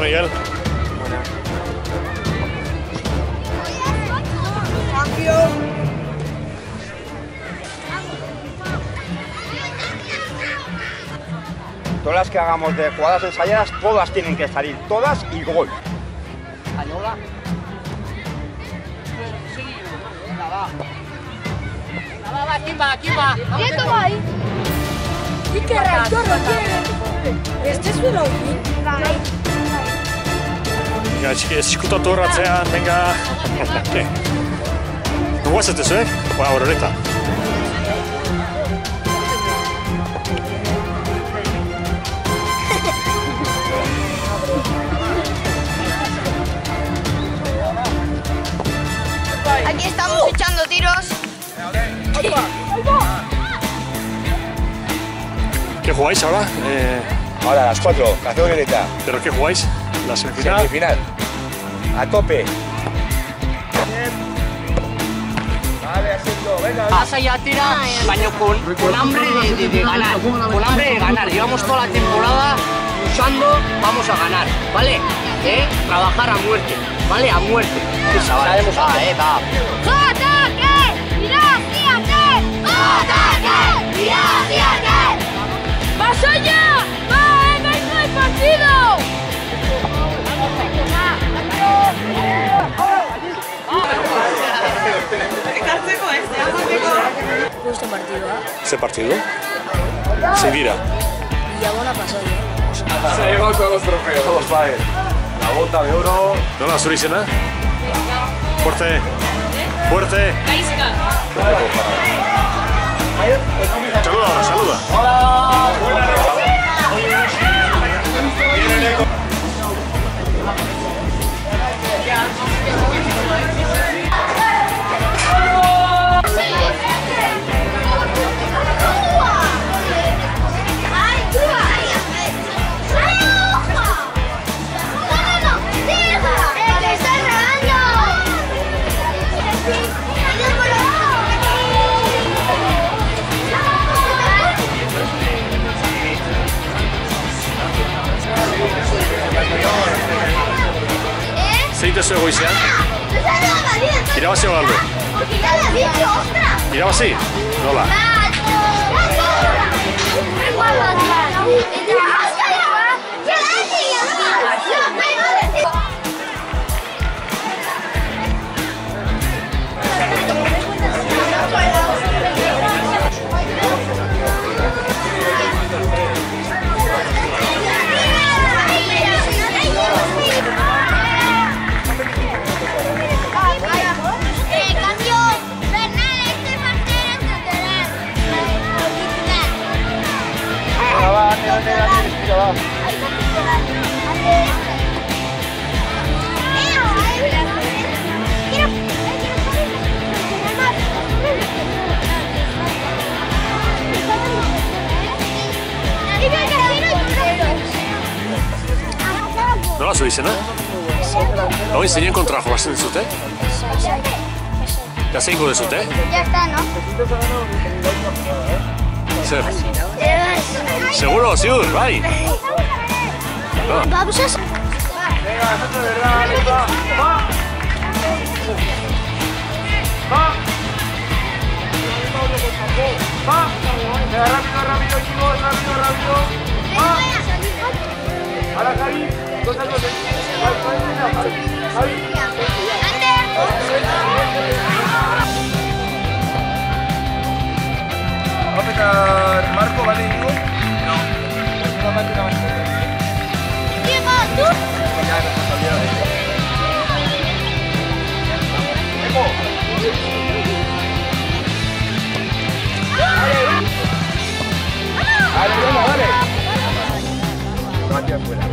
pasa, Miguel? Todas las que hagamos de jugadas ensayadas, todas tienen que salir, todas y gol. Ayola. Va, aquí va. Quieto ahí. ¿Y qué reactor este es una Ja, esikuta torratzean, venga. Guazatzen zuek? Ba, horreta. Aquí estamos echando tiros. ¿Qué jugáis ahora? Ahora a las 4, Categoría. ¿Pero qué jugáis? ¿La semifinal? Semifinal. A tope. Vale, Asensio, venga. Pasa ya, tira, baño con hambre de ganar. Con hambre de ganar. Llevamos toda la temporada luchando, vamos a ganar, ¿vale? Trabajar a muerte, ¿vale? A muerte. Sabemos va. ¡Ataque! ¡Mirá, fíjate! ¡Ataque! ¡Mirá, fíjate! ¡Vas allá! ¡Va, vengo el partido! Justo partido, ¿Ese partido? Seguirá. y ya bona pasó ya. Se llevan todos los trofeos. Todos va a ir. La bota de oro. ¿No la Surizena? Fuerte. Fuerte. Saluda, saluda. Zein tezu egoizean? Irabazi o galdu? Irabazi? Nola? Nola zu izena? Hau zeinen kontra jolasten dizute? Ja zein gode zute? Ya está, ¿no? Zer? Seguro, ziur, bai! Vamos a... Rápido, chicos, rápido. Ahora, Javi, ¿va a pegar Marco, vale, Diego? No. ¿Quién va? ¿Tú? Ya, responsabilidad. Dale. Mati afuera.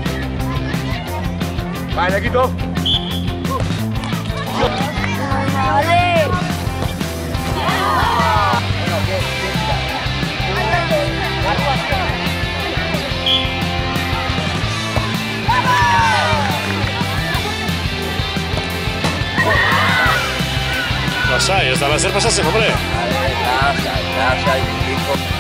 Vale, quito. Vale. Lasai, ez da lazer pasatzen, hombre! Lasai, hijo.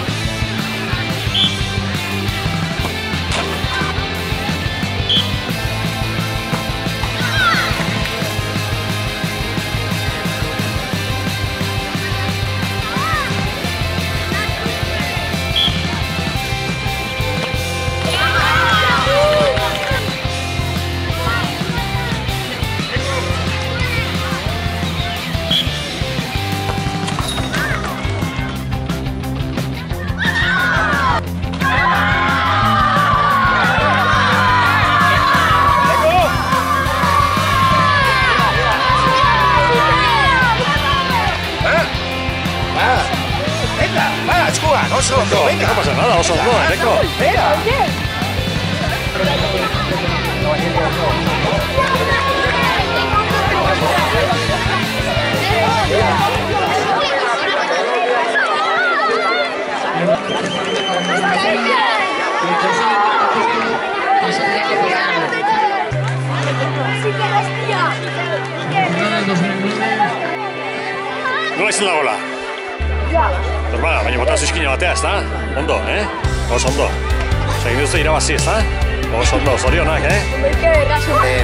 eskuan, oso ondo, venga. No pasa nada, oso ondo, Eneko. Venga. Nola izan da gola? Normal, baina bota zizkina batea, ez da? Ondo, Oso ondo. Segin duzu irabazi, ez da? Oso ondo, zorionak,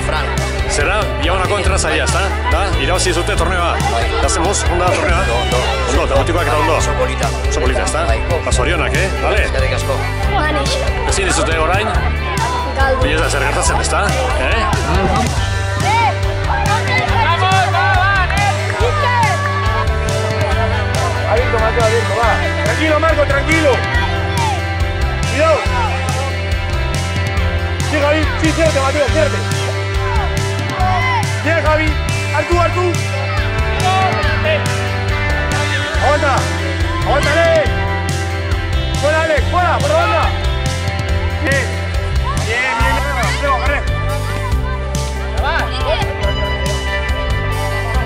Fran. Zera, iaunako entrenazaia, ez da? Da, irabazi zute torneoa. Da zemuz, onda torneoa? Ondo, eta gotikoak eta ondo. Oso polita. Oso polita, ez da? Ba, zorionak, Bale? Eskerrik asko. Joanes. Ezin dizute orain? Galdu. Baina ez da zer gertatzen, ez da? Abierto, Mateo, abierto, va. Tranquilo, Marco, tranquilo. Cuidado. Sí, Javi. Sí, ciérrate, Mateo, ciérrate. Bien, Javi. Artú, Artú. Aguanta. Aguántale. Fuera, Alex, fuera, por la banda. Bien. Bien, bien. Luego, agarré.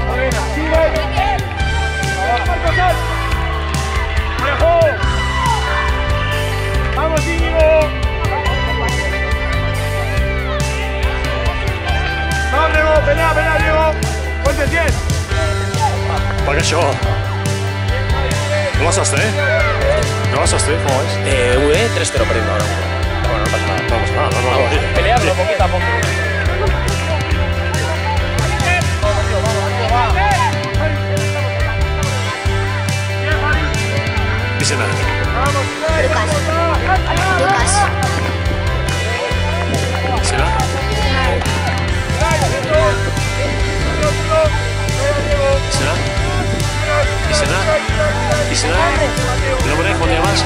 Buena, sigue. Marco, sal. ¡Alejo! ¡Vamos, Íñigo! ¡Vamos, Diego! ¡Pelea, pelea, Diego! ¡Ponte 10! Bagaxo. ¿Cómo pasaste, ¿Cómo pasaste? ¿Cómo es? 3-0 perdiendo ahora. Bueno, no pasa nada, no pasa nada. No. Peleando poquito a poco. Izena. Lucas. Izena. Izena. Izena. Izena. ¿El nombre? ¿Cómo te llamas?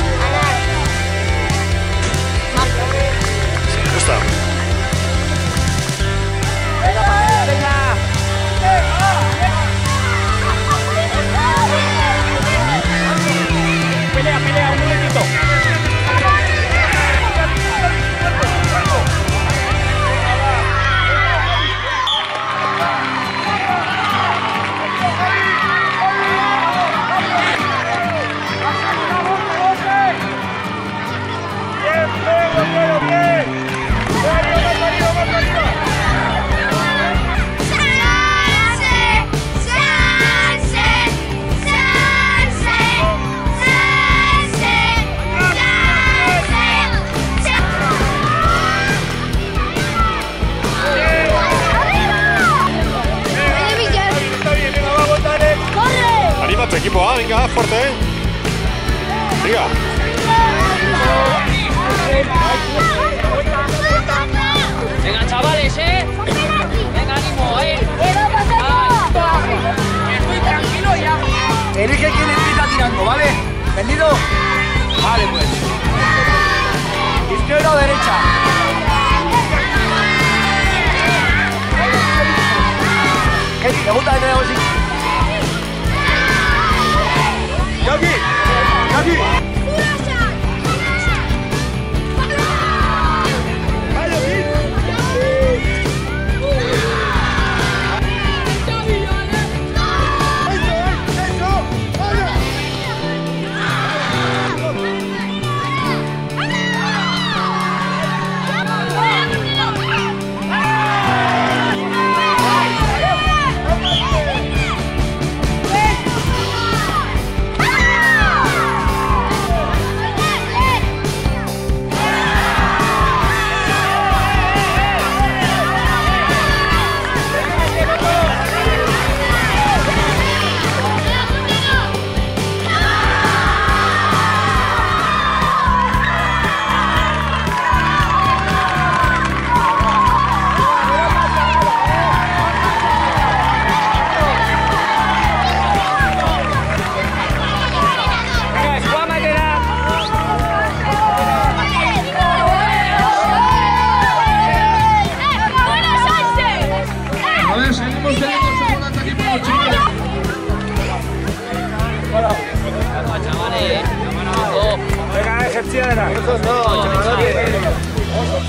¿Cómo está? Pelea, pelea, un momentito. Tu equipo A, venga, fuerte, Venga. Venga, chavales, Venga, ánimo, Estoy tranquilo ya. Elige quién empieza tirando, ¿vale? ¿Entendido? Vale, pues. Izquierda o derecha. ¿Qué? ¿Te gusta el nuevo? ¡Yogi! ¡Yogi!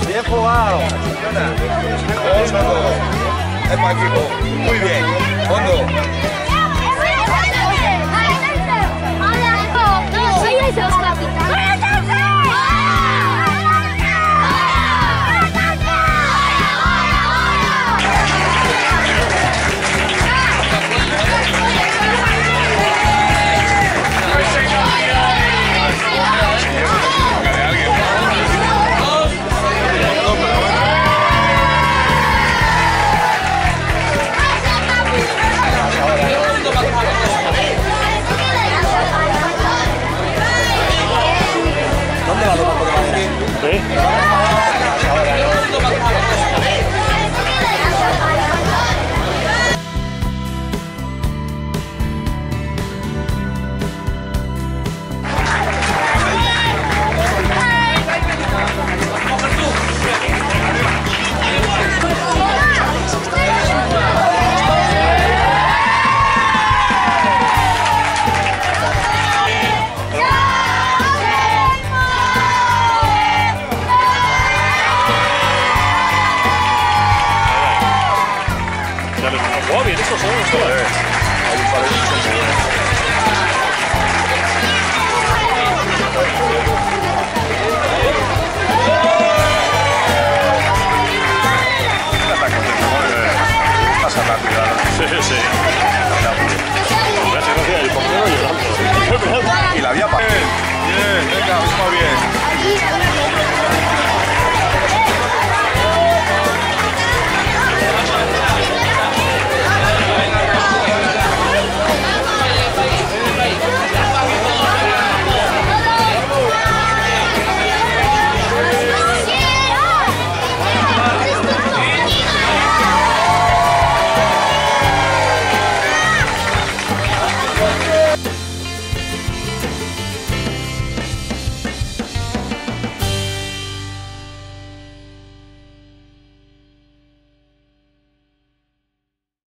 Bien jugado. Es para equipo. Muy bien. Fondo.